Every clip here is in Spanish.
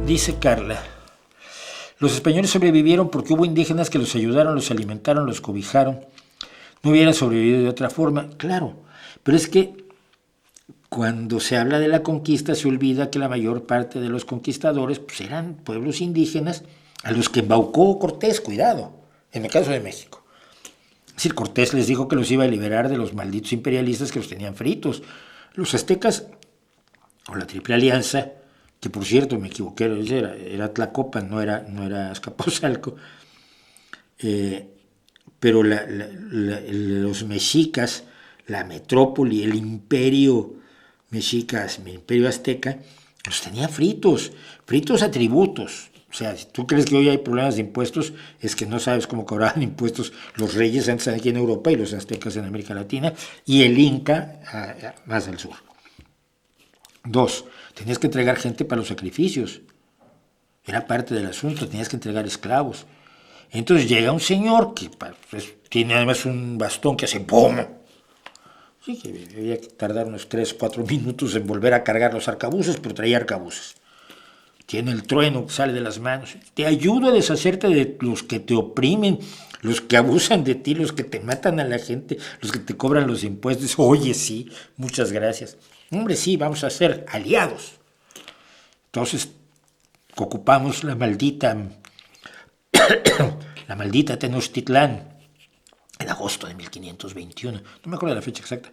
Dice Carla, los españoles sobrevivieron porque hubo indígenas que los ayudaron, los alimentaron, los cobijaron. No hubieran sobrevivido de otra forma. Claro, pero es que cuando se habla de la conquista se olvida que la mayor parte de los conquistadores pues, eran pueblos indígenas a los que embaucó Cortés, cuidado, en el caso de México. Es decir, Cortés les dijo que los iba a liberar de los malditos imperialistas que los tenían fritos. Los aztecas, o la Triple Alianza, que por cierto me equivoqué, era Tlacopan, no era Azcapotzalco, pero los mexicas, la metrópoli, el imperio mexicas, el imperio azteca, los tenía fritos a tributos. O sea, si tú crees que hoy hay problemas de impuestos, es que no sabes cómo cobraban impuestos los reyes antes aquí en Europa y los aztecas en América Latina, y el Inca más al sur. 2, tenías que entregar gente para los sacrificios. Era parte del asunto, tenías que entregar esclavos. Entonces llega un señor que pues, tiene además un bastón que hace ¡pum! Sí, que había que tardar unos 3-4 minutos en volver a cargar los arcabuces, pero traía arcabuces. Tiene el trueno que sale de las manos. Te ayudo a deshacerte de los que te oprimen, los que abusan de ti, los que te matan a la gente, los que te cobran los impuestos. Oye, sí, muchas gracias. Hombre, sí, vamos a ser aliados. Entonces, ocupamos la maldita Tenochtitlán en agosto de 1521. No me acuerdo de la fecha exacta.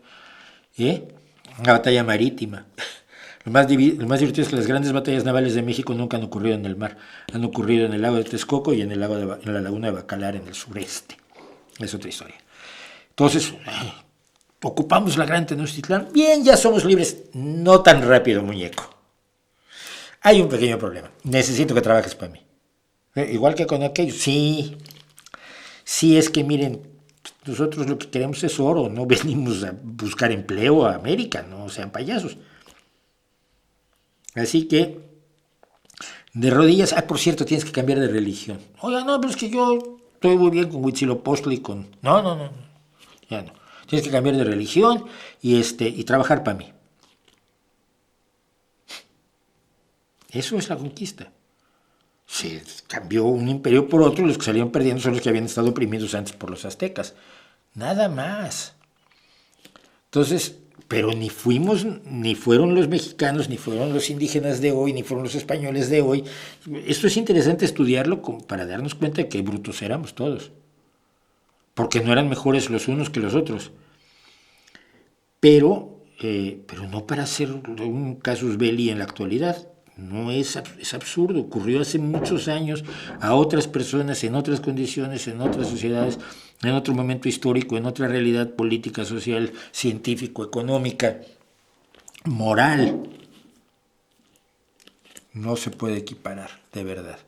Una batalla marítima. Lo más divertido es que las grandes batallas navales de México nunca han ocurrido en el mar. Han ocurrido en el lago de Texcoco y en la laguna de Bacalar en el sureste. Es otra historia. Entonces, ocupamos la gran Tenochtitlán. Bien, ya somos libres. No tan rápido, muñeco. Hay un pequeño problema. Necesito que trabajes para mí. Igual que con aquello. Sí, es que miren, nosotros lo que queremos es oro. No venimos a buscar empleo a América. No sean payasos. Así que, de rodillas, por cierto, tienes que cambiar de religión. Oiga, no, pero es que yo estoy muy bien con Huitzilopochtli y con... No, ya no. Tienes que cambiar de religión y trabajar para mí. Eso es la conquista. Se cambió un imperio por otro, los que salieron perdiendo son los que habían estado oprimidos antes por los aztecas. Nada más. Entonces... Pero ni fueron los mexicanos, ni fueron los indígenas de hoy, ni fueron los españoles de hoy. Esto es interesante estudiarlo para darnos cuenta de que brutos éramos todos. Porque no eran mejores los unos que los otros. Pero no para hacer un casus belli en la actualidad. No es absurdo. Ocurrió hace muchos años a otras personas, en otras condiciones, en otras sociedades, en otro momento histórico, en otra realidad política, social, científico, económica, moral. No se puede equiparar, de verdad.